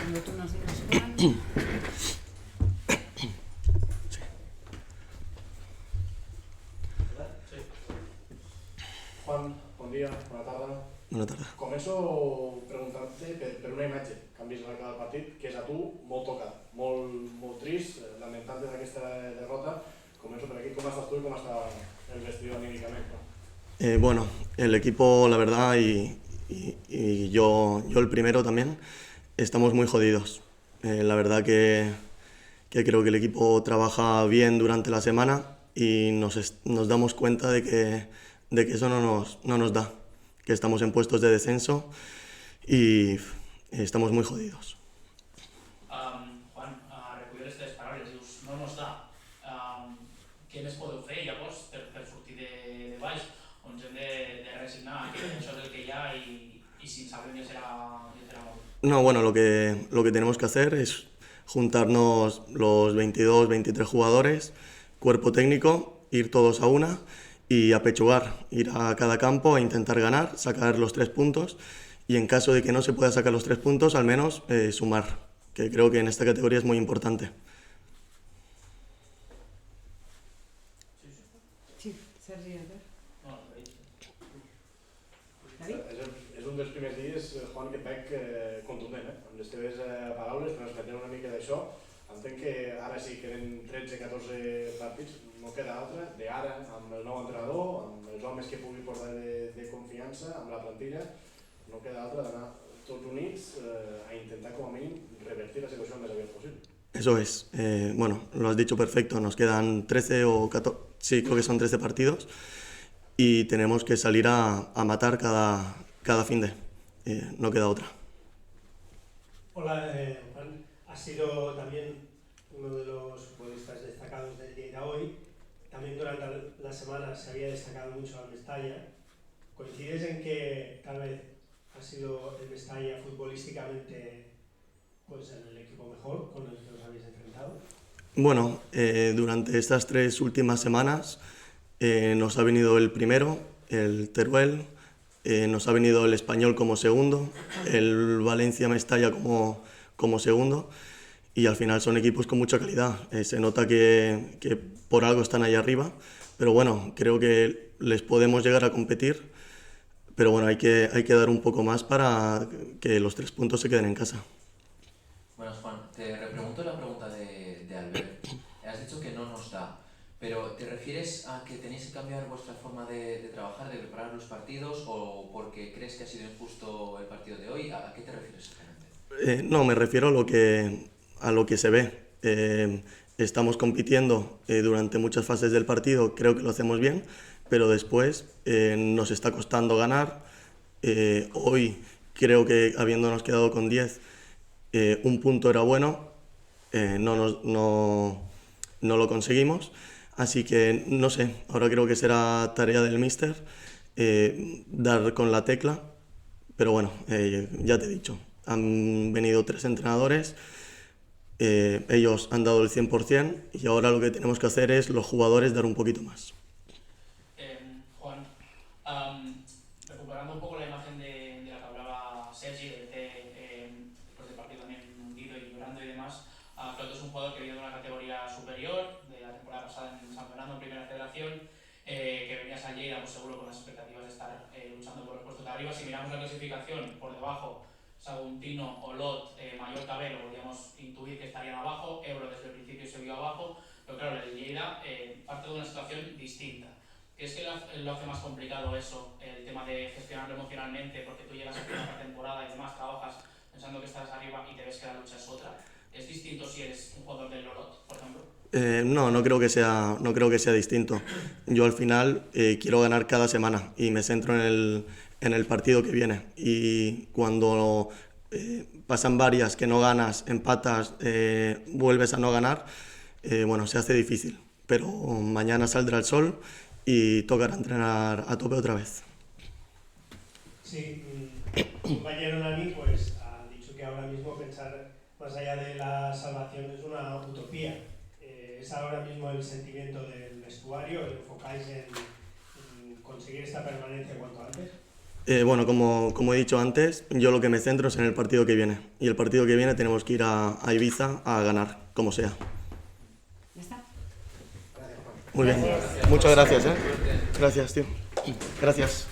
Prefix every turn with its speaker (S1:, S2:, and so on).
S1: Cuando tú nos digas, Juan.
S2: Juan, bon dia, bona tarda.
S3: Bona tarda.
S2: Començo preguntant-te per una imatge que han vist a l'arca del partit, que és a tu molt tocat, molt trist, lamentant-te d'aquesta derrota. Començo per aquí, ¿cómo estás tú y cómo está el vestido anímicamente?
S3: Bueno, el equipo, la verdad, y yo el primero también, estamos muy jodidos. La verdad que creo que el equipo trabaja bien durante la semana y nos damos cuenta de que eso no nos da, que estamos en puestos de descenso y estamos muy jodidos.
S4: Juan, recullo les teves paraules, dius, no nos da. Què més podeu fer llavors per sortir de baix? O ens hem de resignar que això és el que hi ha i si sabrem ja serà molt?
S3: No, bueno, lo que tenemos que hacer es juntarnos los 22, 23 jugadores, cuerpo técnico, ir todos a una y apechugar, ir a cada campo a intentar ganar, sacar los 3 puntos y en caso de que no se pueda sacar los 3 puntos, al menos sumar, que creo que en esta categoría es muy importante.
S1: Sí, Sergi, a ver.
S4: No,
S1: David?
S2: És un dels primers dies, Juan, que et veig contundent, amb les teves paraules, transmetent una mica d'això. Entenc que ara sí queden 13-14 partits, no queda altra, d'ara, amb el nou entrenador, amb els homes que pugui portar de confiança, amb la plantilla, no queda altra d'anar tots units a intentar com a mínim revertir la situació el més aviat possible.
S3: Eso es. Bueno, lo has dicho perfecto. Nos quedan 13 o 14, sí, creo que son 13 partidos y tenemos que salir a matar cada fin de. No queda otra.
S5: Hola, Juan. Has sido también uno de los futbolistas destacados del Lleida hoy. También durante la semana se había destacado mucho al Mestalla. ¿Coincides en que tal vez ha sido el Mestalla futbolísticamente pues, el equipo mejor con el que os habéis enfrentado?
S3: Bueno, durante estas 3 últimas semanas nos ha venido el primero, el Teruel, nos ha venido el Español como segundo, el Valencia Mestalla como segundo y al final son equipos con mucha calidad. Se nota que por algo están ahí arriba, pero bueno, creo que les podemos llegar a competir, pero bueno, hay que dar un poco más para que los 3 puntos se queden en casa.
S6: Buenas, Juan. Te repregunto la pregunta de Albert. Has dicho que no nos da, pero ¿te refieres a que tenéis que cambiar vuestra forma de trabajar, de preparar los partidos o porque crees que ha sido injusto el partido de hoy? ¿A qué te refieres exactamente?
S3: No, me refiero a lo que se ve. Estamos compitiendo durante muchas fases del partido, creo que lo hacemos bien, pero después nos está costando ganar. Hoy creo que habiéndonos quedado con 10, un punto era bueno, no lo conseguimos, así que no sé, ahora creo que será tarea del míster dar con la tecla, pero bueno, ya te he dicho, han venido 3 entrenadores, ellos han dado el 100% y ahora lo que tenemos que hacer es los jugadores dar un poquito más.
S4: Juan, recuperando un poco la imagen de la que hablaba Sergi, de después del partido también hundido y llorando y demás, Claudio es un jugador que viene de una categoría superior, de la temporada pasada en San Fernando, en Primera Federación, que venías al Lleida pues seguro con las expectativas de estar luchando por los puestos de arriba. Si miramos la clasificación, por debajo, Saguntino, Olot, Mallorca B, lo podríamos intuir que estarían abajo, Ebro desde el principio se vio abajo, pero claro, el Lleida parte de una situación distinta. ¿Crees que lo hace más complicado eso, el tema de gestionarlo emocionalmente, porque tú llegas a la temporada y demás, trabajas pensando que estás arriba y te ves que la lucha es otra? ¿Es distinto si eres un jugador del Olot, por ejemplo?
S3: No creo que sea distinto. Yo al final quiero ganar cada semana y me centro en el partido que viene. Y cuando pasan varias que no ganas, empatas, vuelves a no ganar, bueno, se hace difícil. Pero mañana saldrá el sol y tocará entrenar a tope otra vez.
S5: Sí, compañero Nani pues ha dicho que ahora mismo pensar más allá de la salvación es una utopía. ¿Es ahora mismo el sentimiento del vestuario? ¿Enfocáis en conseguir esta permanencia cuanto antes?
S3: Bueno, como he dicho antes, yo lo que me centro es en el partido que viene. Y el partido que viene tenemos que ir a Ibiza a ganar, como sea.
S1: ¿Ya está?
S3: Muy bien. Muchas gracias, ¿eh? Gracias, tío. Gracias.